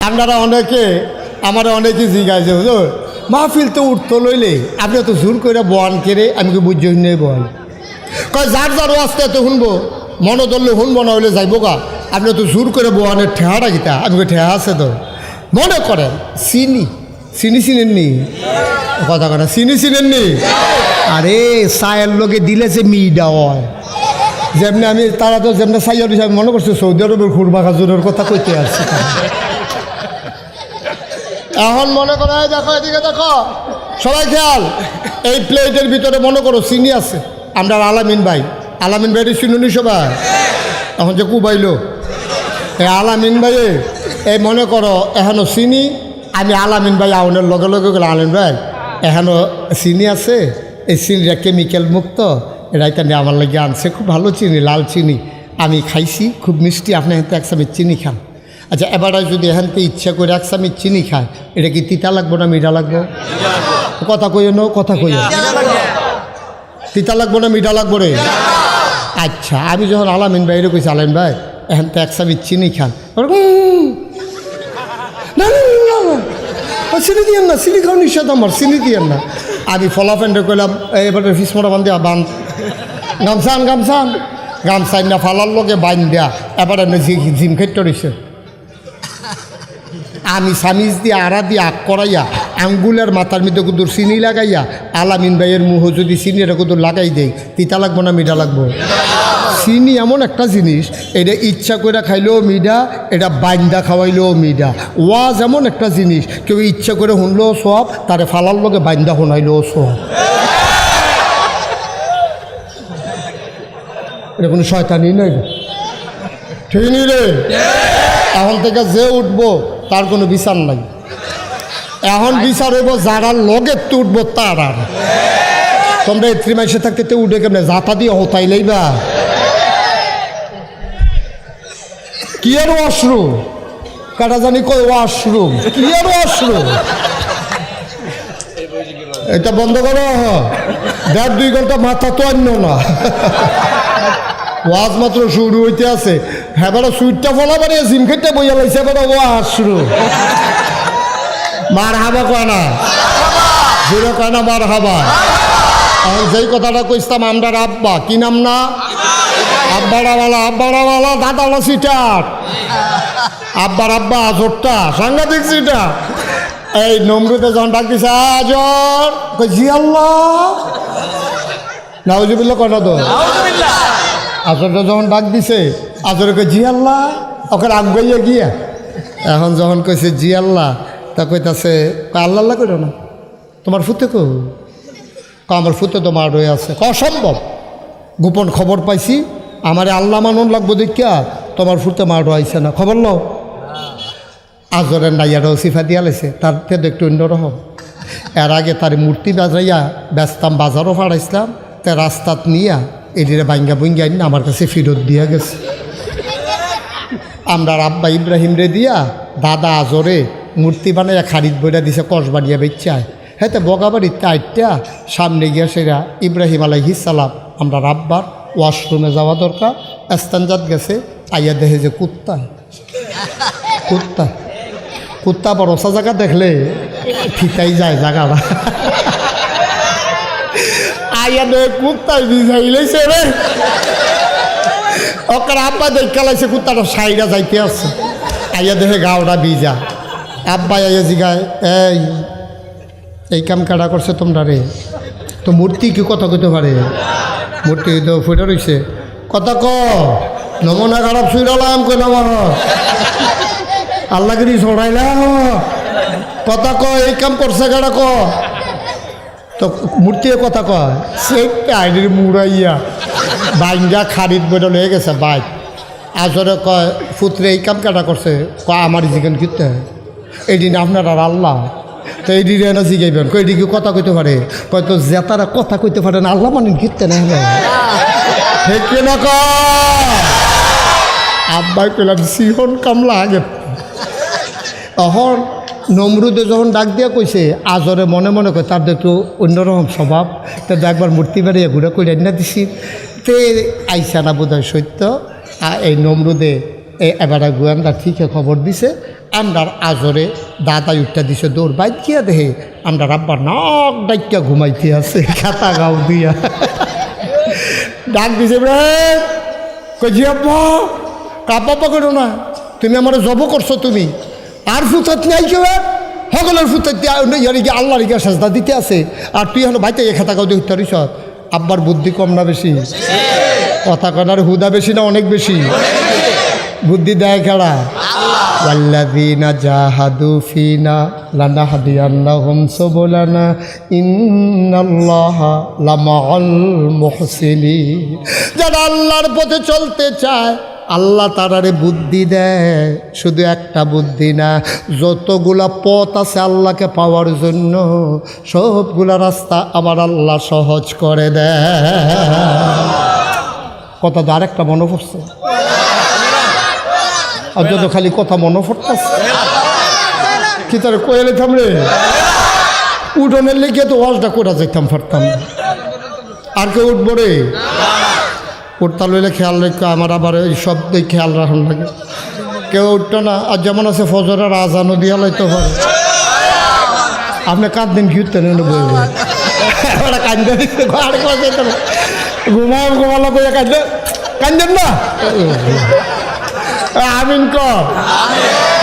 আপনারা অনেকে আমার অনেকে জিজ্ঞাসা হুজুর মাহফিল তো উঠতো লইলে আপনি তো জোর করে বয়ান কেড়ে আমি কি বুঝি নেই বয়ান কয় যার যারও আসতে এত শুনবো মনে ধরলে শুনবো না হইলে যাইব গা আপনি তো জোর করে বয়ানের ঠেহাটা গীতা আমি ঠেহা আছে তো মনে করেন চিনেননি কথা কথা চিনেননি আরে চায়ের লোকে দিলে যে মিডা হয় যেমনি আমি তারা তো যেমনি সাইয়ার হিসাবে মনে করছি সৌদি আরবের খুরমা খাজুরের কথা কইতে আসছি এখন মনে করো দেখো এদিকে দেখো সবাই খেয়াল এই প্লেটের ভিতরে মনে করো চিনি আছে আমরা আলামিন ভাইয়ের চিনুনি সবাই এখন যে কুবাইলো এই আলামিন ভাইয়ে এই মনে করো এখনো চিনি আমি আলামিন ভাই আউনের লগে লগে গেলে আলামিন ভাই এখনো চিনি আছে এই চিনিটা কেমিক্যাল মুক্ত এটা এখানে আমার লাগে আনছে খুব ভালো চিনি লাল চিনি আমি খাইছি খুব মিষ্টি আপনি এখান থেকে এক চামচ চিনি খান আচ্ছা এবারে যদি এখান থেকে ইচ্ছা করে এক চামচ চিনি খায় এটা কি তিতা লাগবো না মিঠা লাগবো কথা কইও না কথা কইও তিতা লাগবো না মিঠা লাগবো রে আচ্ছা আমি যখন আলামিন ভাই এটা কইছি আলামিন ভাই এখান থেকে এক চামচ চিনি খান না চিনি দিয়েন না চিনি খাওয়া নিষেধ আমার চিনি দিয়েন না আমি ফলাফেন্ডে কইলাম এবারে ফিসমোটা বান দিয়া বান গামছান না ফালার লগে বাইন দেয়া এবার জিম খেতে রয়েছে আমি সামিজ দিয়ে আড়া দিয়ে আগ করাইয়া আঙ্গুলের মাথার মধ্যে কুদুর চিনি লাগাইয়া আলামিন ভাইয়ের মুহ যদি চিনিটা কুদুর লাগাই দেই তিতা লাগবো না মিঠা লাগবো চিনি এমন একটা জিনিস এটা ইচ্ছা করে খাইলেও মিঠা এটা বাইন্দা খাওয়াইলেও মিঠা ওয়াজ এমন একটা জিনিস কেউ ইচ্ছা করে শুনলেও সব তারে ফালার লগে বাইন্দা শোনাইলেও সব এটা কোনো শয়তানি নাই ঠিক নি রে এখন থেকে যে উঠবো তার কোনো বিচার নাই এখন বিচার হইব যারা লগে তো উঠবো তার আর তোমরা এত্রি মাসে থাকতে তো উঠে কেমনে যাতা দিয়ে হতাইলেই বা কি আর ওয়াশরুম কাটা জানি কই ওয়াশরুম কি আর ওয়াশরুম এটা বন্ধ করো 1.5-2 ঘন্টা মাথা তো অন্য না ওয়াজ মাত্র শুরু হইতে আছে হ্যাঁ বেড়া সুইটটা ফলা বাড়িয়ে জিম খেতে বইয়া লাইছে বেড়া ওয়াজ শুরু মার হাবা কয় না জোরে কয় না মার হাবা এখন যেই কথাটা কইতাম আমরা আব্বা কি নাম না আব্বাড়াওয়ালা দাদাওয়ালা সিটার আব্বার আব্বা জোরটা সাংঘাতিক সিটা এই নমরুদে যখন ডাক দিছে আজর কই জি আল্লাহ নাউজুবিল্লাহ কয় না তো আসরটা যখন ডাক দিছে আসরে কই জি আল্লাহ ওকে আগাইয়া গিয়া এখন যখন কইছে জি আল্লাহ তা কইতাছে আল্লাহ আল্লাহ করো না তোমার ফুতে কো আমার ফুতে তো মার হয়ে আছে অসম্ভব গোপন খবর পাইছি আমারে আল্লাহ মানন লাগবো দেখিয়া তোমার ফুতে মার হয়েছে না খবর লও আজরের নাইয়াটাও সিফা দিয়া লাইছে তার থেকে একটু অন্যরকম এর আগে তার মূর্তি বাজাইয়া ব্যস্তাম বাজারও ফাড়াইছিলাম তা রাস্তাত নিয়া এদিকে বাঙ্গা বুঙ্গা আইন আমার কাছে ফেরত দিয়া গেছে আমরা আব্বা ইব্রাহিম রে দিয়া দাদা আজরে মূর্তি বানাইয়া খারিদ বইটা দিছে কসবাড়িয়া বেচায় হ্যাঁ তো বগাবাড়ির টাইটটা সামনে গিয়া সেরা ইব্রাহিম আলাইহিস সালাম আমরা রাব্বার ওয়াশরুমে যাওয়া দরকার এস্তানজাত গেছে আইয়া দেখে যে কুত্তা বড় ওসা জায়গা দেখলে ফিতাই যায় জায়গাটা আইয়া দেখে কুত্তাই ভিজাইলেছে রে ওকে আব্বা দেখা লাগছে কুত্তাটা সাইডা যাইতে আছে আইয়া দেখে গাওটা ভিজা আব্বা আইয়া জিগায় এই কাম কাটা করছে তোমরা রে তো মূর্তি কি কথা কইতে পারে মূর্তি তো ফুটে রয়েছে কথা ক নমুনা খারাপ শুইলাম কই নমন আল্লাহগিরি ছড়াইলাম কথা ক এই কাম করছে কাটা ক তো মূর্তি কথা কয় সেই আইডির মুড়াইয়া বাইঙ্গা খারিদ বেরো লয়ে গেছে বাইক আসরে কয় ফুতরে এই কাম কাটা করছে কয় আমার জিজ্ঞান কিনতে এই দিন আপনার আর আল্লাহ তো এই দিন এনে জিগাইবেন কই এদিকে কথা কইতে পারে কয় তো জেতারা কথা কইতে পারে না আল্লাহ মানে কিনতে না ঠিক না ক আব্বাই কইলাম সিহন কামলা আগে তখন নমরুদে যখন ডাক দিয়া কইছে আজরে মনে মনে কয় তার একটু অন্যরকম স্বভাব তো একবার মূর্তি বেড়িয়ে ঘুরে কইরা না দিছি তে আইসা না বোধ হয় সত্য এই নমরুদে এবার গোয়েন্দা ঠিকই খবর দিছে, আমরা আজরে দাদাই উঠটা দিছে দৌড় বাইক গিয়া দেহে আমরা আব্বা নাক ডাইকা ঘুমাইতে আছে খাতা গাও দিয়া ডাক দিছে ইব্রাহিম কজি আব্বা কাব্বা করো না, তুমি আমার জব করছো, তুমি আর ফুতাত নাই কেউ সকলের ফুতাত গিয়ে আল্লাহর গিয়া সাজদা দিতে আছে, আর তুই এখন ভাইতে খাতা গাও দিয়ে উত্তরিস। আব্বার বুদ্ধি কম না বেশি? কথা কনার হুদা বেশি না অনেক বেশি? বুদ্ধি দেয় খেলা। ওয়াল্লাযীনা জাহাদু ফিনা লানাহদিয়ান্নাহুম সুবুলানা ইন্নাল্লাহা লামাআল মুহসিনিন। যারা আল্লাহর পথে চলতে চায় আল্লাহ তারারে বুদ্ধি দেয়, শুধু একটা বুদ্ধি না, যতগুলা পথ আছে আল্লাহকে পাওয়ার জন্য সবগুলা রাস্তা আমার আল্লাহ সহজ করে দেয়। কথা তো আরেকটা মনে পড়ছে, আর যত খালি কথা মনে পড়তেছে কি তার কোয়েলে থামরে উঠোনের লেগে তো ওয়াজটা করে যেতাম পারতাম। আর কেউ উঠবো রে? উঠতা লইলে খেয়াল রেখে আমার আবার এই শব্দই খেয়াল রাখুন লাগে, কেউ উঠতো না। আর যেমন আছে ফজরের আজানও দিয়া লাইতে পারে, আপনি কাঁদ দিন কি উঠতেন বলবে কান্দে ঘুমাও ঘুমালো করে কাঁদলে কান্দেন না। আমিন ক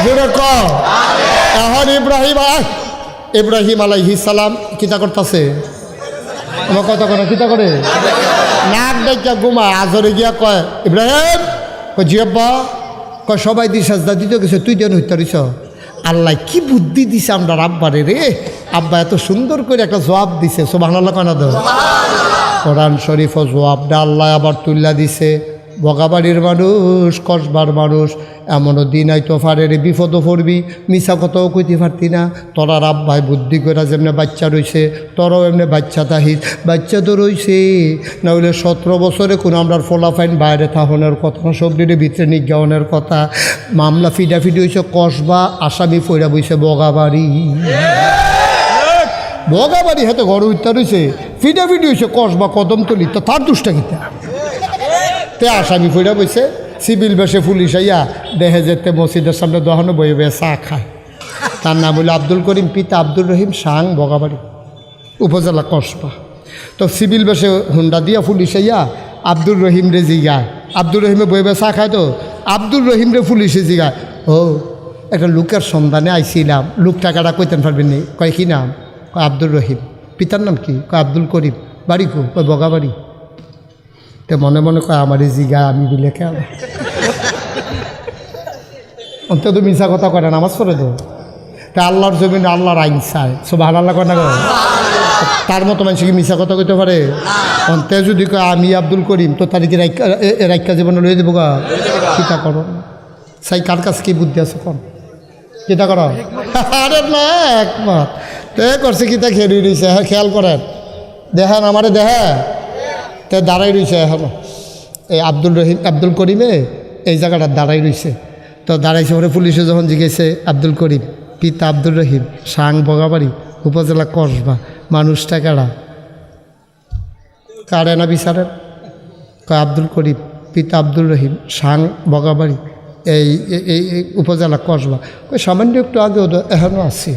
জোরে ক। এখন ইব্রাহিম আলাইহিস সালাম কিতা করতেছে? আমার কথা করে কিতা করে নাক ডাইকা ঘুমায়, আজরে গিয়া কয় ইব্রাহিম জি আব্বা, কয় সবাই দি সাজদা দিতে গেছে, তুই দেন হইতারিস। আল্লাহ কি বুদ্ধি দিছে আমরা আব্বারে রে, আব্বা এত সুন্দর করে একটা জবাব দিছে। সুবহানাল্লাহ কেন দাও? কোরআন শরীফ জবাবটা আল্লাহ আবার তুল্লা দিছে। বগাবাড়ির মানুষ, কসবার মানুষ, এমনও দিন আইতো পারে রে বিপদও পড়বি, মিশা কথাও কইতে পারতি না। তোরা আব্বাই বুদ্ধি করে যেমনি বাচ্চা রইছে, তোরাও এমনি বাচ্চা তাহিস, বাচ্চা তো রইছে না হইলে 17 বছরে কোনো আমরা ফলাফাইন বাইরে থাহনের কথা না, সবজির ভিতরে নিজ্ঞানের কথা। মামলা ফিডাফিডি হয়েছে কসবা, আসামি ফইরা বইছে বগাবাড়ি। বগাবাড়ি হাতে ঘর উঠতে রয়েছে, ফিডাফিডি হয়েছে কসবা কদমতলি, তো তার দুষ্টা গীতা তে আসামি ফইরা বইছে। সিভিল বেশে পুলিশ আইয়া দেখে যেতে মসজিদের সামনে দহনে বয়ে বয়ে চা খায়। তার নাম হলো আব্দুল করিম, পিতা আব্দুল রহিম, সাং, বগাবাড়ি, উপজেলা কসবা। তো সিভিল বেশে হুন্ডা দিয়া পুলিশ আইয়া আব্দুল রহিম রে জিগায়, আব্দুল রহিমে বয়ে বয়ে চা খায়। তো আব্দুল রহিম রে পুলিশে জিগায়, ও একটা লোকের সন্ধানে আইছিলাম, লোক টাকাটা কইতেন পারবেন নি? কয় কি নাম? কয় আব্দুল রহিম। পিতার নাম কি? কয় আব্দুল করিম। বাড়ি কো? কয় বগাবাড়ি। তো মনে মনে কয় আমারই জিগা, আমি বিলে খেয়াল অন্তত মিশা কথা কয় না, নামাজ পড়ে তো। তা আল্লাহর জমিনে আল্লাহর আইন চায়, সুবহানাল্লাহ কয় না? তার মতো মানুষ কি মিশা কথা কইতে পারে? অন্তে যদি কয় আমি আব্দুল করিম, তো তার কি রাইকা জীবনে লইয়ে দেবো গা? কিতা করো সাই, কার কাছে কি বুদ্ধি আছে কন? কিতা করো? আরে না একমত তে করছে, কিতা খেয়ে রয়েছে খেয়াল করেন, দেখেন আমারে দেখে তে দাঁড়াই রয়েছে এখন এই আব্দুল রহিম, আব্দুল করিমে এই জায়গাটা দাঁড়াই রয়েছে। তো দাঁড়াইছে পরে পুলিশে যখন জিজ্ঞেসে আব্দুল করিম, পিতা আব্দুল রহিম, সাং, বগাবাড়ি, উপজেলা কসবা, মানুষটা কারা? কারে না বিচারেন? কয় আব্দুল করিম, পিতা আব্দুল রহিম, সাং, বগাবাড়ি, এই এই উপজেলা কসবা। কই সামান্য একটু আগে এখনও আছি।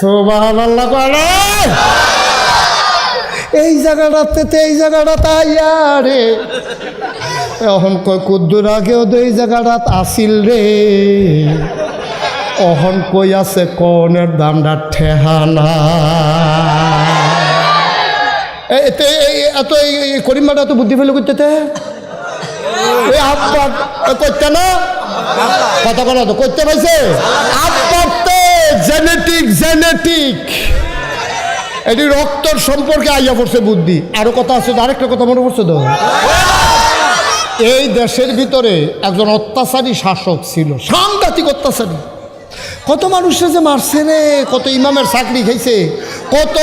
সুবহানাল্লাহ করে এই জায়গাটাতে, এই জায়গাটা আইয়ারে এখন কই কুদ্দুর আগেও তো এই জায়গাটা আসিল রে, অহন কই আছে কনের দামটা ঠেহানা। এতে এত এই করিমাটা তো বুদ্ধি ফেলে করতে ওই আব্বা করতে না কথা বলা তো করতে পাইছে আব্বার তো জেনেটিক এটি রক্তর সম্পর্কে আইয়া পড়ছে বুদ্ধি। আরো কথা আছে, আরেকটা কথা মনে পড়ছে তো, এই দেশের ভিতরে একজন অত্যাচারী শাসক ছিল, সাংঘাতিক অত্যাচারী। কত মানুষের যে মারছে রে, কত ইমামের চাকরি খাইছে, কত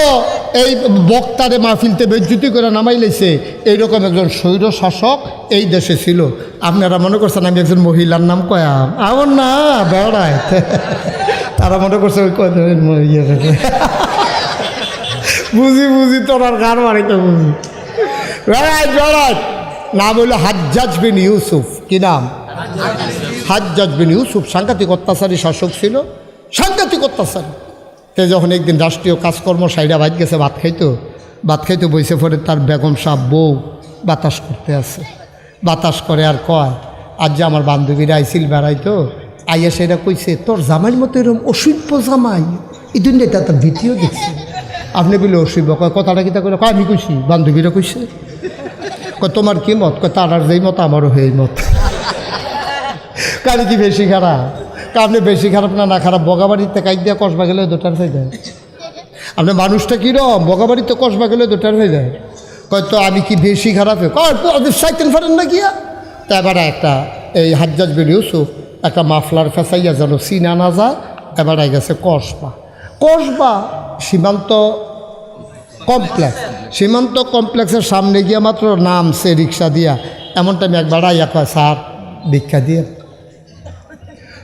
এই বক্তারে মাহফিলতে বেজ্জুতি করে নামাই লাইছে। এইরকম একজন স্বৈর শাসক এই দেশে ছিল। আপনারা মনে করছেন আমি একজন মহিলার নাম কয়াম, আমার না বেড়ায়, তারা মনে করছে ওই বুঝি তোর আর গান মারিতে বুঝি বেড়ায় বেড়ায় নাম হইল হাজ্জাজ বিন ইউসুফ। কি নাম? হাজ্জাজ বিন ইউসুফ। সাংঘাতিক অত্যাচারী শাসক ছিল, সাংঘাতিক অত্যাচারী। তে যখন একদিন রাষ্ট্রীয় কাজকর্ম সাইডা বাইর গেছে ভাত খাইতো বইসে পড়ে তার বেগম সাহেব বউ বাতাস করতে আছে। বাতাস করে আর কয়, আজ যে আমার বান্ধবীরা আইছিল বেড়াইতো, আইয়া সেটা কইছে তোর জামাইয়ের মতো এরকম অসভ্য জামাই এই দুনিয়াটা তার ভিত্তিও দেখছে। আপনি বলে অসভ্য কয় কথাটা কিতা করে? কয় আমি কইছি, বান্ধবীরা কইছে। কয় তোমার কি মত? কয় তার আর যেই মত আমারও সেই মত। কারি কি বেশি খারাপ? আপনি বেশি খারাপ না খারাপ? বগাবাড়িতে কাইক দিয়া কসবা গেলে দুটার হয়ে যায়। আপনার মানুষটা কীরকম? বগাবাড়িতে কসবা গেলে দুটার হয়ে যায়। কয় তো আমি কি বেশি খারাপ? কয় সাইকেল ফারেন না গিয়া। তা এবারে একটা এই হাজ্জাজ বিন ইউসুফ একটা মাফলার ফেসাইয়া যেন চিনা না যায়, এবারে গেছে কসবা সীমান্ত কমপ্লেক্সের সামনে গিয়া মাত্র নামছে রিক্সা দিয়া। এমন টাইমে একবার আইয়া কয় স্যার ভিক্ষা দিয়ে।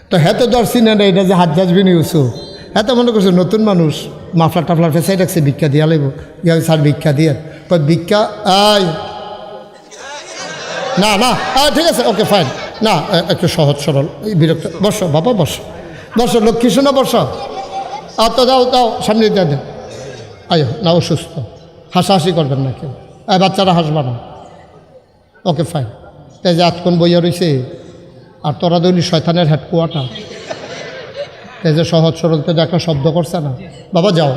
তো হ্যাঁ তো ধর চিনে না এটা যে হাজ্জাজ বিন ইউসুফ। হ্যাঁ তো মনে করছে নতুন মানুষ, মাফলার টাফলার ফেসাই রাখছে, ভিক্ষা দিয়া লাগব। ইয়া স্যার ভিক্ষা দিয়ে। কয় ভিক্ষা আয় না না ঠিক আছে ওকে ফাইন। না একটু সহজ সরল বিরক্ত। বসো বাবা বসো, লক্ষ্মী শোনো বসো। তো দাও সামনে দিয়ে দেন। আয়ো না, অসুস্থ, হাসাহাসি করবেন না কেউ, বাচ্চারা হাসবা না। Okay fine. তাই যে আতক্ষণ বইয়া রয়েছে আর তোরা দলি শয়তানের হেডকোয়ার্টার। তাই যে সহজ সরল তো একটা শব্দ করছে না। বাবা যাও,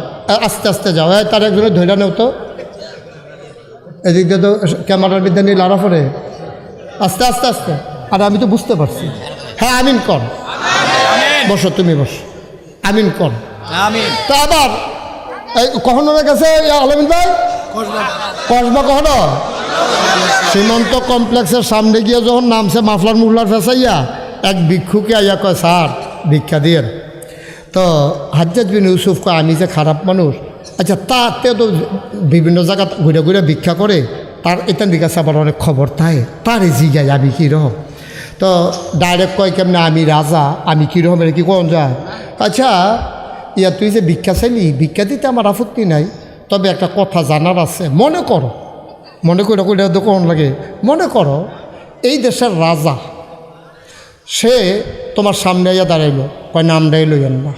আস্তে আস্তে যাও। তার একজনের ধৈর্য নেও তো, এদিক দিয়ে তো ক্যামেরার বিদ্যা নিয়ে লাড়া পড়ে। আস্তে আস্তে আস্তে। আর আমি তো বুঝতে পারছি। হ্যাঁ আমিন কর। বসো তুমি বসো, আমিন কর। তা আবার কখনো গেছে আলমিন ভাই কসবা কখনো সীমান্ত কমপ্লেক্সের সামনে গিয়ে যখন নামছে মাফলার মুফলার ফেসাইয়া, এক ভিক্ষুকে আইয়া কয় স্যার ভিক্ষা দিয়ে। তো হাজ্জাজ বিন ইউসুফ কয় আমি যে খারাপ মানুষ। আচ্ছা তাতে তো বিভিন্ন জায়গা ঘুরে ঘুরে ভিক্ষা করে, তার এটার দিকে আবার অনেক খবর তারে জিগাই আমি কীরকম। তো ডাইরেক্ট কয় কেমনে আমি রাজা, আমি কীরকম, এটা কি কোন যায়? আচ্ছা ইয়া তুই যে ভিক্ষা চাইলি, ভিক্ষা দিতে আমার আপত্তি নাই, তবে একটা কথা জানার আছে। মনে করো তো কোন লাগে, মনে করো এই দেশের রাজা সে তোমার সামনে ইয়া দাঁড়াইলো, কয় নামটাই লইয়েন না,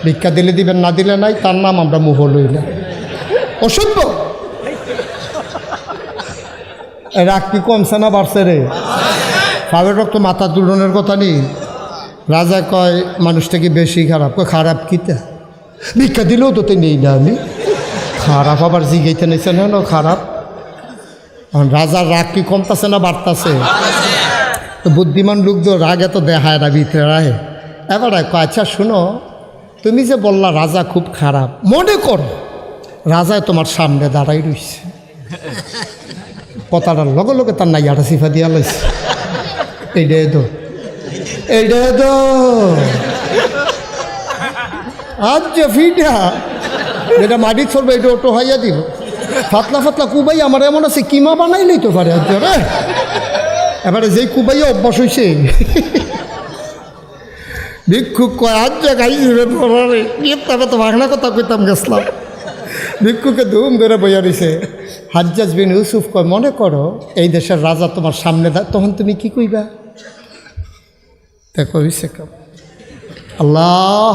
ভিক্ষা দিলে দিবেন, না দিলে নাই, তার নাম আমরা মুহ লইলাম। অসভ্য। রাগ কি কমছে না বাড়ছে রে? পাবের রক্ত মাথা তুলনের কথা নেই। রাজা কয় মানুষটা কি বেশি খারাপ? কয় খারাপ কিতা, ভিক্ষা দিলেও তো নেই না আমি, খারাপ আবার জিগাইতে নিছে না খারাপ। রাজার রাগ কি কমতাছে না বাড়তাছে? তো বুদ্ধিমান লোক তো রাগ এত দেখায় না, ভিতরে রাহে। এবার কয় আচ্ছা শুনো, তুমি যে বললা রাজা খুব খারাপ, মনে করো রাজায় তোমার সামনে দাঁড়াই রইছে, কথাটার লগে লগে তার নাইয়াটা সিফা দিয়া লাইছে। এইটাই তো আচ্ছা ফিটা যেটা মাটি চলবে এটা অটো হাইয়া দিব, ফাতলা কুবাই আমার এমন আছে কিমা বানাই লইতে পারে। আচ্ছা রে এবারে যেই কুবাইয়া অভ্যাস হয়েছে, ভিক্ষুক কয় আচ্ছা খাইছিলেন তবে তো ভাগনা কথা কইতাম গেছিলাম। ভিক্ষুকে ধুম ধরে বইয়া দিছে। হাজ্জাজ বিন ইউসুফ কয় মনে করো এই দেশের রাজা তোমার সামনে, তখন তুমি কি কইবা? দেখো হইছে কেমন আল্লাহ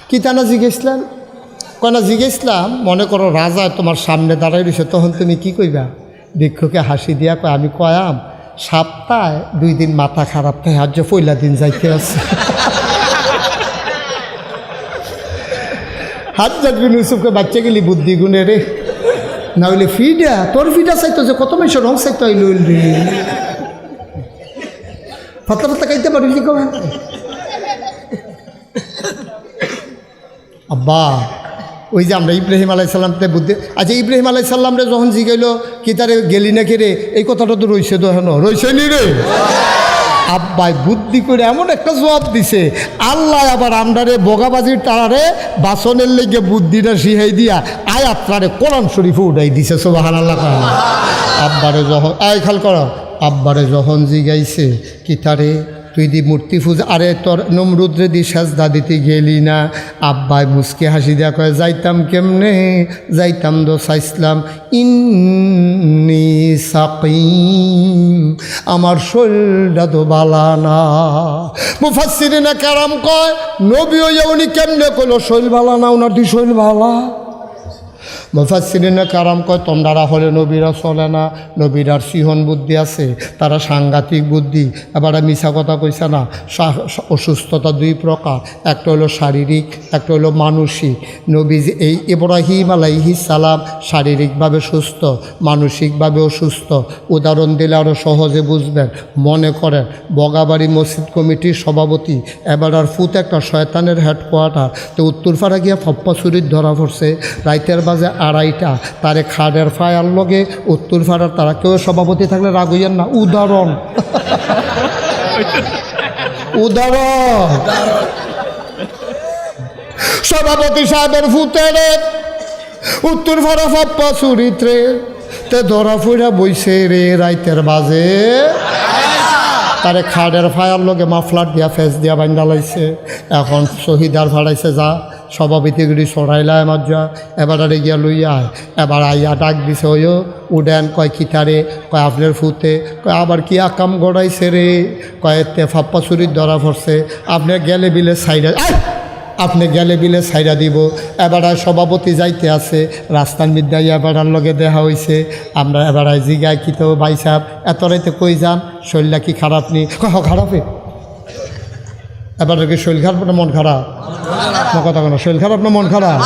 কি তা না জিজ্ঞেসলাম, কয়না জিজ্ঞেসলাম মনে করো রাজা তোমার সামনে দাঁড়াই রয়েছে, তখন তুমি কি কইবা? ভিক্ষুকে হাসি দিয়া কয় আমি কয়াম সপ্তাহে 2 দিন মাথা খারাপ থাকে, আজ পয়লা দিন যাইতে আছে। হাজ্জাজ বিন ইউসুফকে বাচ্চা গেলি বুদ্ধি গুণে রে, না হইলে ফিডা তোর ফিডা চাইতো যে কত মেশো রং চাইতো আইল রে, ফাতলা খাইতে পারি কি কবে আব্বা। ওই যে আমরা ইব্রাহিম আলাইসাল্লামতে বুদ্ধি, আচ্ছা ইব্রাহিম আলাইসাল্লামরে যখন জিগাইল কি তারে গেলি না কে রে, এই কথাটা তো রইছে তো হেন রইছে নি রে। আব্বাই বুদ্ধি করে এমন একটা জবাব দিছে, আল্লাহ আবার আমরারে বগাবাজির তারারে বাসনের লেগে বুদ্ধিটা শিহাই দিয়া আয়াতটারে কোরআন শরীফে উঠাই দিছে। সুবহানাল্লাহ। আব্বারে যখন আয় খাল কর, আব্বারে যখন জিগাইছে কি তারে তুই দি মূর্তি পূজা, আরে তোর নমরুদ্রে দি সেজদা দিতে গেলি না? আব্বাই মুসকে হাসি দেয়া কয় যাইতাম কেমনে, যাইতাম দো চাইছিলাম ইন্নি সাকিম, আমার শরীরটা তো বালা না। মুফাসসিরিনে কেরাম কয় নবী হইয়া উনি কেমনে কইলো শরীর বালা না, ওনার দুই শরীর বালা। মুফাসসিরিনে কারাম কয় তোমরা হলে নবীরা চলে না, নবীরার সিহন বুদ্ধি আছে, তারা সাংঘাতিক বুদ্ধি। এবার মিছা কথা কইছে না। অসুস্থতা দুই প্রকার, একটা হলো শারীরিক, একটা হলো মানসিক। নবী এই ইব্রাহিম আলাইহিস সালাম শারীরিকভাবে সুস্থ, মানসিকভাবে অসুস্থ। উদাহরণ দিলে আরও সহজে বুঝবেন। মনে করেন বগাবাড়ি মসজিদ কমিটির সভাপতি, এবার আর ফুত একটা শয়তানের হেডকোয়ার্টার, তো উত্তরপাড়া গিয়া ফপ্পা চুরির ধরা পড়ছে রাইতের বাজে 2:30, তারে খাডের ফায়ার লগে উত্তরপাড়ার তারা কেউ সভাপতি থাকলে রাগ হইয়েন না। উদাহরণ উদাহরণ সভাপতি সাহেবের ফুতেরে উত্তরপাড়া ফপ্পা চুরিত্রে তে ধরা ফুড়া বইছে রে রাইতের বাজে, তারে খাডের ফায়ার লগে মাফলার দিয়া ফেস দিয়া বান্ধা লাইছে। এখন শহীদার ভাড়াইছে যা সভাপতিগুলি সরাইলায় মজ্জা, এবার আরে গিয়া লইয়া এবার আইয়া ডাক দিছে ওইও উডেন, কয় কিতারে, কয় আপনার ফুতে, কয় আবার কি আকাম গড়াইছে রে, কয় এতে ফাপ্পা চুরির ধরা পড়ছে, আপনি গেলে বিলে সাইডা, আপনি গেলে বিলে সাইডা দিব। এবার সভাপতি যাইতে আছে রাস্তার বিদ্যায়, এবার লগে দেখা হয়েছে। আমরা এবার জিগায় কি তো ভাই সাহেব এত রাইতে কই যান, শরীরটা কি খারাপ নি? খারাপে এবার কি শরীর খারাপ না মন খারাপ? কথা কেন শরীর খারাপ না মন খারাপ?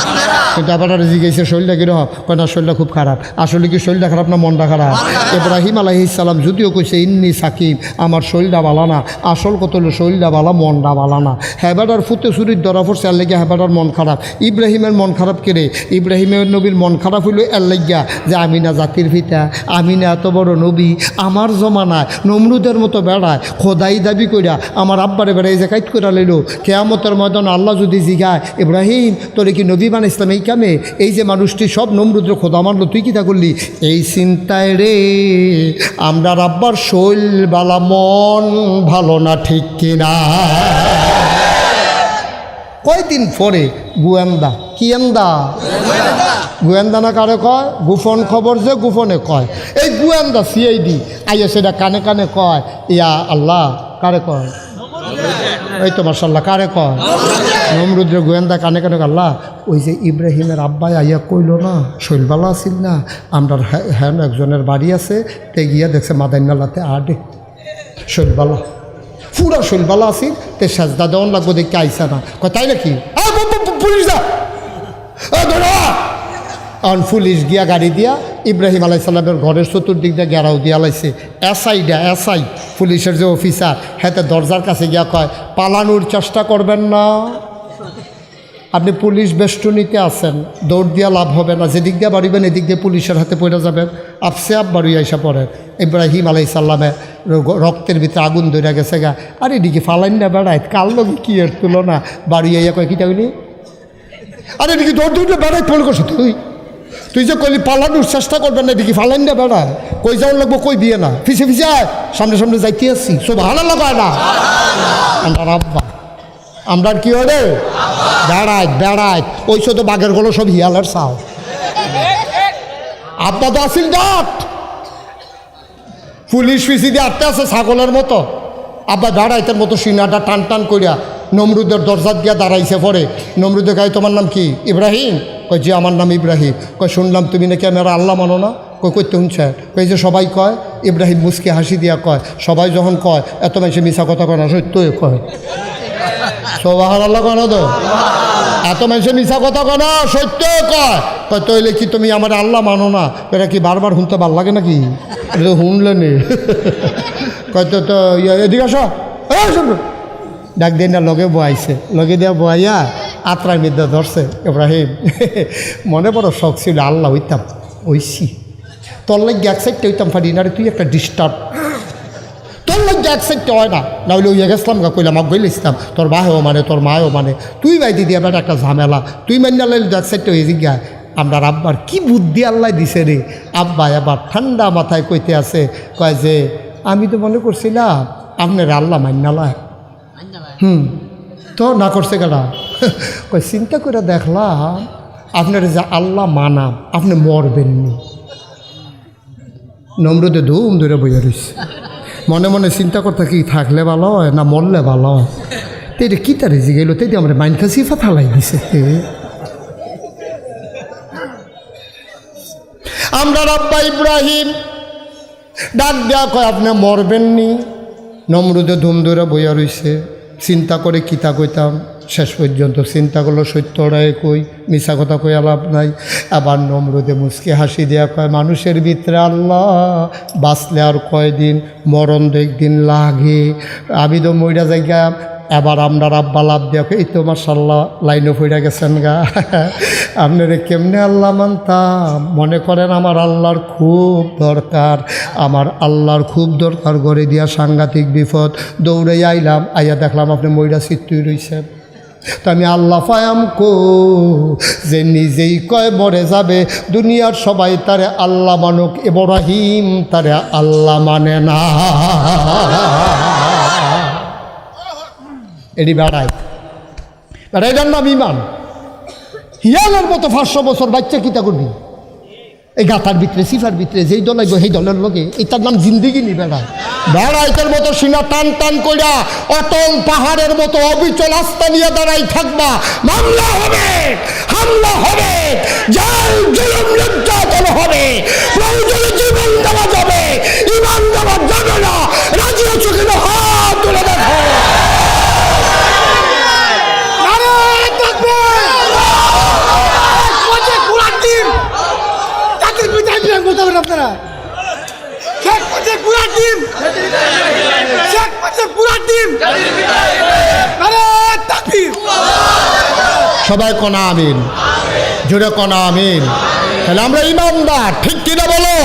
কিন্তু এবার জিজ্ঞেসে শরীরটা কীরকম, কয় না শরীরটা খুব খারাপ। আসলে কি শরীরটা খারাপ না মনটা খারাপ? ইব্রাহিম আলাইহিস সালাম যদিও কইছে ইন্নি সাকিম, আমার শরীরটা বালা না, আসল কত হলো শরীরটা বালা মনটা বালা না। হেবাডার ফুতে চুরির ধরা পড়ছে এর লেগিয়া হেবাডার মন খারাপ। ইব্রাহিমের মন খারাপ কেড়ে? ইব্রাহিমের নবীর মন খারাপ হইল এর লেগিয়া যে আমি না জাতির পিতা, আমি না এত বড় নবী, আমার জমানায় নমরুদের মতো বেড়ায় খোদাই দাবি কইরা আমার আব্বারে বেড়াই যে কাইট করে লইল। কেয়ামতের ময়দান আল্লাহ যদি জিগায় ইব্রাহিম তোরে কি নবী বানাইছিলাম এই কামে, এই যে মানুষটি সব নমরুদ্র খোদা মানলো, তুই কিতা করলি? এই চিন্তায় রে আমরা আব্বার শৈল বালা মন ভালো না, ঠিক কিনা? কয়দিন পরে গোয়েন্দা, কি এন্দা গোয়েন্দা না কারে কয়? গোপন খবর যে গোপনে কয়, এই গোয়েন্দা সিআইডি আইয়া সেটা কানে কানে কয় ইয়া আল্লাহ, কারে কয়? এই তো মাশাআল্লাহ, কারে কয়? নমরুদ্রের গোয়েন্দা কানে কানে আল্লাহ ওই যে ইব্রাহিমের আব্বাই আইয়া কইল না শৈলবালা আসিল না, আমরা হ্যাঁ একজনের বাড়ি আছে, তে গিয়া দেখছে মাদাইনালাতে আডে শৈলবালা, পুরা শৈলবালা আসিল, তে সাজদা দেওয়ান লাগবো দেখতে আইসা না, কয় তাই নাকি? পুলিশ দা অন পুলিশ গিয়া গাড়ি দিয়া ইব্রাহিম আলাই সাল্লামের ঘরের চতুর্দিক দিয়ে গেরাও দিয়া লাইছে। এসআই পুলিশের যে অফিসার হেতে দরজার কাছে গিয়া কয় পালানোর চেষ্টা করবেন না, আপনি পুলিশ বেষ্টনীতে আছেন, দৌড় দিয়া লাভ হবে না, যেদিক দিয়ে বাড়িবেন এদিক দিয়ে পুলিশের হাতে পড়ে যাবেন, আপসে আপ বাড়ি আইসা পড়েন। ইব্রাহিম আলাই সাল্লামে রক্তের ভিতরে আগুন ধরে গেছে গা, আর এদিকে ফালাইন না বেড়ায়, কাল লোক কি এর তুলনা, বাড়ি আইয়া কয় কিটা বলি, আরে এদিকে দৌড় দৌড়ে বেড়াই ফোন করছো তুই যে কইলি পালানোর চেষ্টা করবেন না, এদিকে ফালাইন না বেড়ায়, কই যাওয়ার লাগবো কই দিয়ে না, ফিসে ফিসে সামনে সামনে যাইতে আসছি, সব ভালো লাগায় না। আমরা আব্বা আমরা কি হবে বেড়ায় ওই শুধু বাঘের গলো সব হিয়ালের চাও, আব্বা তো আসিল ডাট পুলিশ ফিসি দিয়ে আটতে আছে ছাগলের মতো, আব্বা দাঁড়াইতের মতো সিনাটা টান টান করিয়া নমরুদের দরজাত গিয়া দাঁড়াইছে। পরে নমরুদে গায়ে তোমার নাম কি? ইব্রাহিম। কয় যে আমার নাম ইব্রাহিম। কয় শুনলাম তুমি নাকি আমার আল্লাহ মানো না? কই করতে শুনছে? কই যে সবাই কয়। ইব্রাহিম মুসকে হাসি দিয়া কয় সবাই যখন কয় এত মানুষে মিশা কথা কয় না, সত্যই কয় সবাহার আল্লাহ কয় না তো, এত মানুষে মিশা কথা কয় না, সত্য কয়। কয় তৈলে কি তুমি আমার আল্লাহ মানো না? এটা কি বারবার শুনতে ভাল লাগে নাকি? এটা শুনলে নি কয় তো এদিকে আসো, ডাক দিয়ে না লগে বয়াইছে, লগে দিয়া বয়াইয়া আত্রার মিদ্যা ধরছে। ইব্রাহিম মনে বড় শখ ছিল আল্লাহ হইতাম, ওইসি তোর লাগে এক সাইডটা হইতাম পারি না রে, তুই একটা ডিস্টার্ব, তোর লাগে এক সাইডটা হয় না, না হলে ওই গেছিলাম গা কইলাম আগ গইলে ইসলাম, তোর বাহেও মানে তোর মায়েও মানে, তুই ভাই দিদি এবার একটা ঝামেলা, তুই মান্য লাইলে এক সাইডটা হয়ে জিজ্ঞায়। আমরা আব্বার কি বুদ্ধি আল্লাহ দিছে রে, আব্বা এবার ঠান্ডা মাথায় কইতে আছে, কয় যে আমি তো মনে করছিলাম আপনার আল্লাহ মান্যালয়, তো না করছে কেনা কই চিন্তা করে দেখলাম আপনার যে আল্লাহ মানাম আপনি মরবেননি। নমরুদে ধুম ধরে বইয়া রয়েছে, মনে মনে চিন্তা করতে কি থাকলে ভালো হয় না মরলে ভালো হয়। তো এটা কী তার রেজি গেল, তাই আমার মাইন্ড কাছে ফালাই দিছে। আমরা আব্বা ইব্রাহিম ডাক দেওয়া কয় আপনি মরবেননি। নমরুদে ধুম ধরে বইয়া রয়েছে, চিন্তা করে কিতা কইতাম। শেষ পর্যন্ত চিন্তা করলো সত্যটাই কই, মিশা কথা কই লাভ নাই। আবার নমরুদে মুচকে হাসি দেওয়া কয় মানুষের ভিতরে আল্লাহ বাঁচলে আর কয়দিন, মরণ তো একদিন লাগে, আমি তো মইরা জায়গা। এবার আমরা আব্বা লাভ দেওয়া এই তো মাশাল্লাহ লাইনও ফইরা গেছেন গা। আপনারা কেমনে আল্লাহ মানতাম? মনে করেন আমার আল্লাহর খুব দরকার, আমার আল্লাহর খুব দরকার, ঘরে দিয়া সাংঘাতিক বিপদ, দৌড়ে আইলাম, আইয়া দেখলাম আপনি মইরা চিত্তুই রইছেন। তো আমি আল্লাহ ফায়াম কো যে নিজেই কয় মরে যাবে, দুনিয়ার সবাই তারে আল্লাহ মানুক, ইব্রাহিম তারে আল্লাহ মানে না। এটি বেড়ায় বেড়াইটার নাম ইমান। হিয়ালের মতো 500 বছর বাচ্চা কিতা করবি এই গাথার ভিতরে সিফার ভিতরে, যেই দল লাগবে সেই দলের লগে, এটার নাম জিন্দিগি নি। বেড়াইতের মতো সিনা টান টান কইরা অটল পাহাড়ের মতো অবিচল আস্থা নিয়ে দাঁড়াই থাকবা। মামলা হবে, হামলা হবে, জেল জুলুম নির্যাতন হবে, প্রয়োজনে জীবন দেওয়া যাবে, ইমান দেওয়া যাবে না। রাজি আছো কিনা হাত তুলে দেখো। আপনারা শেখ মুজিব পুরা টিম, শেখ মুজিব পুরা টিম, আরে তাকবীর। সবাই কোনা আমিন, জোরে কোনা আমিন। তাহলে আমরা ইমানদার, ঠিক কিনা বলো?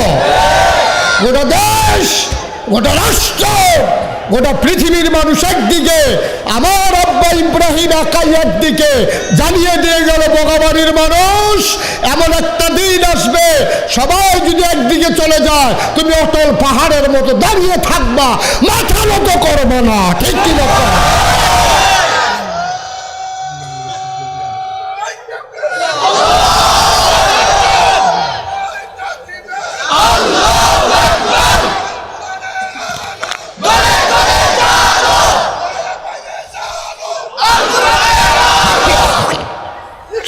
গোটা দেশ, গোটা রাষ্ট্র, গোটা পৃথিবীর মানুষ একদিকে, আমার আব্বা ইব্রাহিম একাই একদিকে। জানিয়ে দিয়ে গেল বগাবাড়ির মানুষ এমন একটা দিন আসবে, সবাই যদি একদিকে চলে যায় তুমি অটল পাহাড়ের মতো দাঁড়িয়ে থাকবা, মাথা নত করবো না, ঠিক কিনা?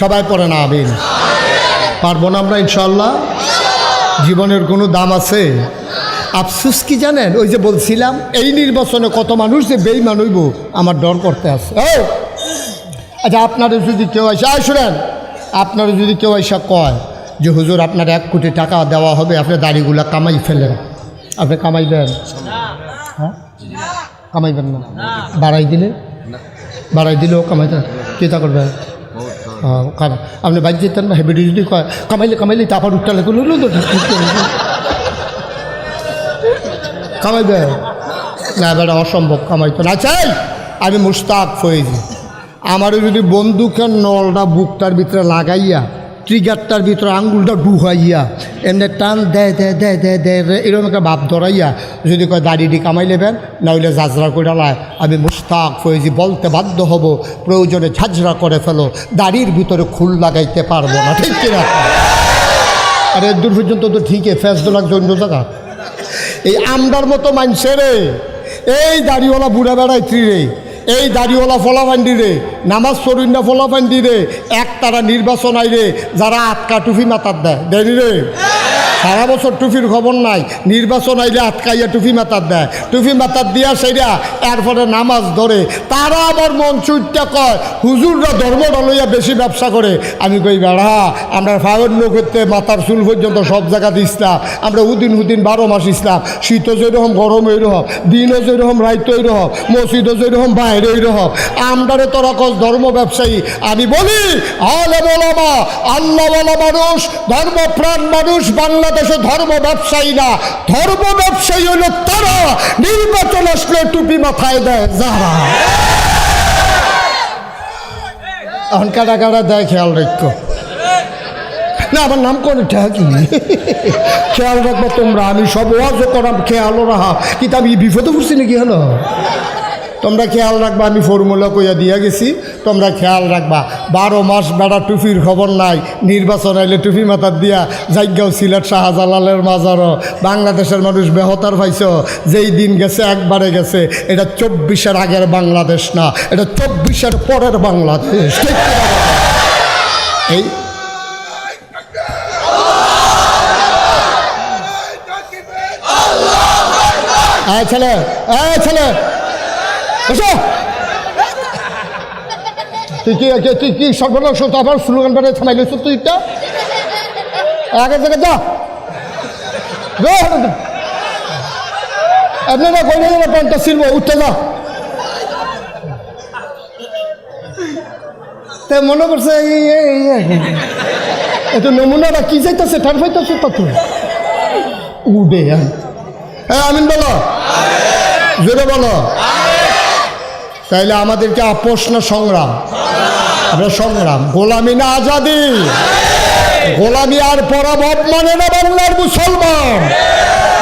সবাই পড়ে না আমিন। পারবো না আমরা ইনশাল্লাহ? জীবনের কোনো দাম আছে? আফসোস কি জানেন, ওই যে বলছিলাম এই নির্বাচনে কত মানুষ যে বেঈমান হইব আমার ডর করতে আছে। আচ্ছা আপনারা যদি কেউ এসে শুনেন, আপনারা যদি কেউ এসে কয় যে হুজুর আপনার 1 কোটি টাকা দেওয়া হবে, আপনি দাড়িগুলা কামাই ফেলেন, আপনি কামাইবেন? হ্যাঁ কামাইবেন না? বাড়াই দিলেও কামাইতে চিন্তা করবেন। আপনি বাইক যেতেন না, হেবিটি যদি কয় কামাইলে তারপর উঠতে কামাইবে না, এবার অসম্ভব কামাইতো না। চাই আমি মুস্তাক ফয়েজি, আমারও যদি বন্দুকের নলটা বুকটার ভিতরে লাগাইয়া ট্রিগারটার ভিতরে আঙ্গুলটা ডুহাইয়া এমনি টান দেয় দেয় দেয় দেয় দেয় এরকম একটা ভাব ধরাইয়া যদি কয় দাড়িটি কামাই নেবেন, নাহলে ঝাঁঝরা করে লায়, আমি মুস্তাক ফয়েজি বলতে বাধ্য হব প্রয়োজনে ঝাঁঝরা করে ফেলো, দাড়ির ভিতরে খুল লাগাইতে পারবো না, ঠিক কিনা? আরে দূর পর্যন্ত তো ঠিকই, ফেসদোলার জন্য জায়গা এই আমরার মতো মানুষের এই দাড়িওয়ালা বুড়া বেড়াইত্রী রে, এই দাড়িওয়ালা ফলাফান্ডি রে, নামাজ সরুন্না ফলাফান্ডি রে, একতারা নির্বাচন আইরে যারা আটকা টুপি মাথার দেয় দেয়নি রে, সারা বছর টুপির খবর নাই, নির্বাচন আইলে আটকাইয়া টুপি মাথার দেয়, টুপি মাথার দিয়া সেইটা এরপরে নামাজ ধরে, তারা আবার মন চুইটা কয় হুজুররা ধর্মটা লইয়া বেশি ব্যবসা করে। আমি কই বেড়া, আমরা ফাগন্য করতে মাথার চুল পর্যন্ত সব জায়গাতে ইসলাম, আমরা উদিন 12 মাস ইসলাম, শীতও যেরকম গরম এইরকম, দিনও যেরকম রাইত এইরকম, মসজিদও যেরকম বাইরে এইরকম, আমরারে তোরা কস ধর্ম ব্যবসায়ী। আমি বলি আলেম ওলামা আল্লাহওয়ালা মানুষ, ধর্মপ্রাণ মানুষ বাংলাদেশে ধর্ম ব্যবসায়ী না, ধর্ম ব্যবসায়ী হলো তারা নির্বাচন আসলে টুপি মাথায় দেয় যারা। এখন কাটা কাটা দেয়, খেয়াল রাখো না, আমার নাম করে ঠেকি খেয়াল রাখবো তোমরা, আমি সব ওয়াজও করাম, খেয়ালও রাখা, কিন্তু আমি বিপদে পড়ছি নাকি? হলো তোমরা খেয়াল রাখবা, আমি ফর্মুলা কইয়া দিয়া গেছি, তোমরা খেয়াল রাখবা। 12 মাস বেড়া টুপির খবর নাই, নির্বাচন আইলে টুপি মাথার দিয়া জায়গাও সিলেট শাহজালালের মাজারও। বাংলাদেশের মানুষ বেহতার পাইছ, যেই দিন গেছে একবারে গেছে। এটা 24-এর আগের বাংলাদেশ না, এটা 24-এর পরের বাংলাদেশ। ঠিক কি না? এই ছেলে, ছেলে এসো। তুই কি সর্বনাশ, আবার স্লোগান বেড়ে থামাইল তুই? আগে থেকে যা, এমনি না কই না প্যান্টটা ছিলব, উঠতে যা। তাই মনে করছে এত নমুনাটা কি যাইতেছে, ঠান পাইতেছে তত উঠে। আমিন বলো, জোরে বলো। তাইলে আমাদেরকে আপোষ না সংগ্রাম? আমরা সংগ্রাম। গোলামি না আজাদি? গোলামি আর পরাভব মানে না বাংলার মুসলমান।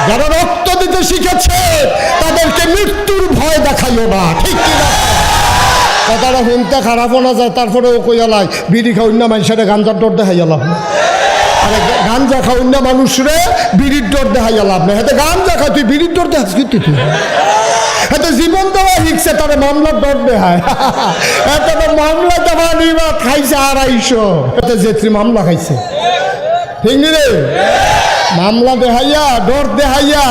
যারা রক্ত দিতে শিখেছে তাদেরকে মৃত্যুর ভয় দেখাইও না। ঠিক কিনা? কথাটা শুনতে খারাপও না যায়, তারপরেও কইয়ালাই বিড়ি খাওয়াই না মানুষের গাঞ্জার ডর দেখাইয়ালাম না। আরে গাঞ্জা খাওয়াই না মানুষরে বিড়ির ডর দেখাইয়ালাম না। হাতে গাঞ্জা খাই, তুই বিড়ির ডর দেখাস কিন্তু তুই এত জীবন দেওয়া শিখছে, তারা মামলার ডর দেখায়। এত মামলা দেওয়া নিবা খাইছে 250, এতে যেত্রী মামলা খাইছে। ঠিক রে? মামলা দেখাইয়া ডর দেখাইয়া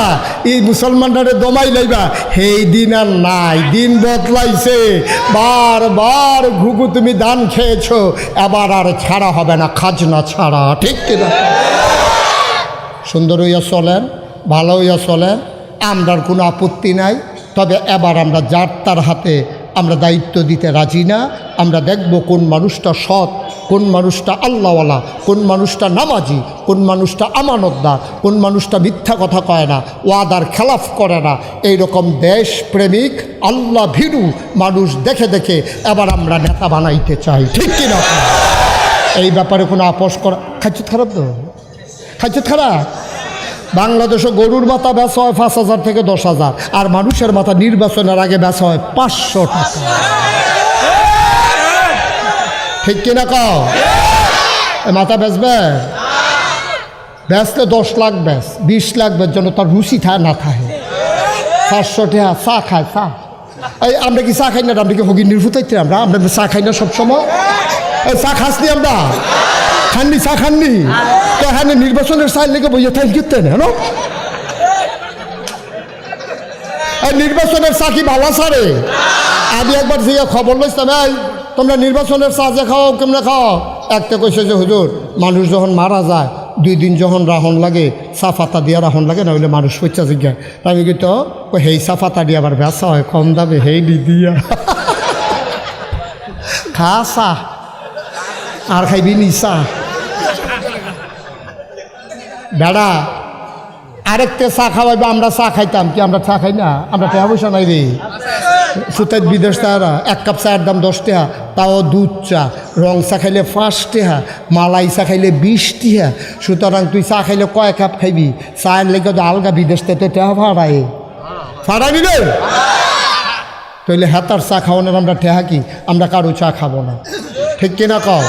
এই মুসলমানটারে দমাই লাইবা, সেই দিন আর নাই। দিন বদলাইছে। বারবার ঘুঘু তুমি দান খেয়েছো, এবার আর ছাড়া হবে না, খাজনা ছাড়া। ঠিক কিনা? সুন্দর হইয়া চলেন, ভালো হইয়া চলেন, আমরার কোনো আপত্তি নাই। তবে এবার আমরা যার তার হাতে আমরা দায়িত্ব দিতে রাজি না। আমরা দেখব কোন মানুষটা সৎ, কোন মানুষটা আল্লাহওয়ালা, কোন মানুষটা নামাজি, কোন মানুষটা আমানতদার, কোন মানুষটা মিথ্যা কথা কয় না, ওয়াদার খেলাফ করে না। এইরকম দেশপ্রেমিক আল্লাহ ভীরু মানুষ দেখে দেখে এবার আমরা নেতা বানাইতে চাই। ঠিক কিনা? এই ব্যাপারে কোনো আপোষ করা খাইছে খারাপ তো? খাইছে খারাপ? বাংলাদেশে গরুর মাথা বেচা হয় 5,000 থেকে 10,000, আর মানুষের মাথা নির্বাচনের আগে বেচা হয় 500 টাকা। ঠিক কিনা কও? মাথা বেচবে? বেচলে 10 লাখ বেচ, 20 লাখ বেচ, যেন তার রুচি থাকে না থাকে। 500 টাকা চা খায়, চা। এই আমরা কি চা খাই না? আমরা কি হগি নির্ভুতাইতে? আমরা চা খাই না সবসময়? এই চা খাসনি আমরা? খাননি? চা খাননি? তো হ্যাঁ, নির্বাচনের চাই লেগে বইয়ে থাকি কিনতে না। নির্বাচনের চা কি ভালো সারে? আমি একবার যে খবর লইতাম, এই তোমরা নির্বাচনের চা যে খাও কেমনে খাও? একটা কইছে যে হুজুর, মানুষ যখন মারা যায় 2 দিন যখন রাহন লাগে, চা পাতা দিয়া রাহন লাগে, না হইলে মানুষ পয়সা জিজ্ঞায়। আমি কিন্তু সেই চা পাতা দিয়ে আবার বেচা হয় কম দামে, সেই দিয়া খা চা, আর খাইবি নি চা? বেড়া আরেকটা চা খাওয়াইবা, আমরা চা খাইতাম কি? আমরা চা খাই না? আমরা টাকা পয়সা নাই রে। সুতাই বিদেশ তারা 1 কাপ চায়ের দাম 10 টাকা, তাও দুধ চা। রং চা খাইলে 5 টাকা, মালাই চা খাইলে 20 টাকা। সুতরাং তুই চা খাইলে কয় কাপ খাইবি? চায়ের লেগে তো আলগা বিদেশ থেকে টাকা ভাড়াই ফাড়াবি রে। তাইলে হাতার চা খাওয়ানোর আমরা ঠেহা কি? আমরা কারো চা খাবো না। ঠিক কিনা কও?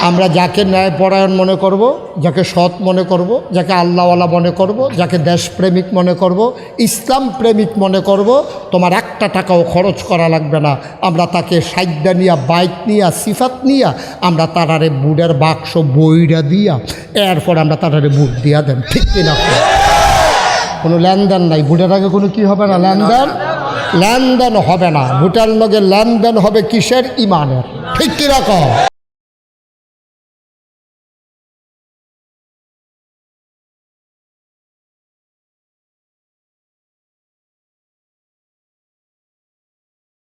আমরা যাকে ন্যায়পরায়ণ মনে করব, যাকে সৎ মনে করব, যাকে আল্লাহওয়ালা মনে করব, যাকে দেশপ্রেমিক মনে করব, ইসলাম প্রেমিক মনে করব, তোমার 1 টাকাও খরচ করা লাগবে না। আমরা তাকে সাইডা নিয়া, বাইক নিয়া, সিফাত নিয়া, আমরা তারারে বুড়ের বাক্স বইরা দিয়া, এরপর আমরা তারারে বুট দিয়া দেন। ঠিক কিনা? কোনো লেনদেন নাই। বুটের আগে কোনো কি হবে না? লেনদেন হবে না। বুটের লগে লেনদেন হবে কিসের? ইমানের। ঠিক কিনা কও?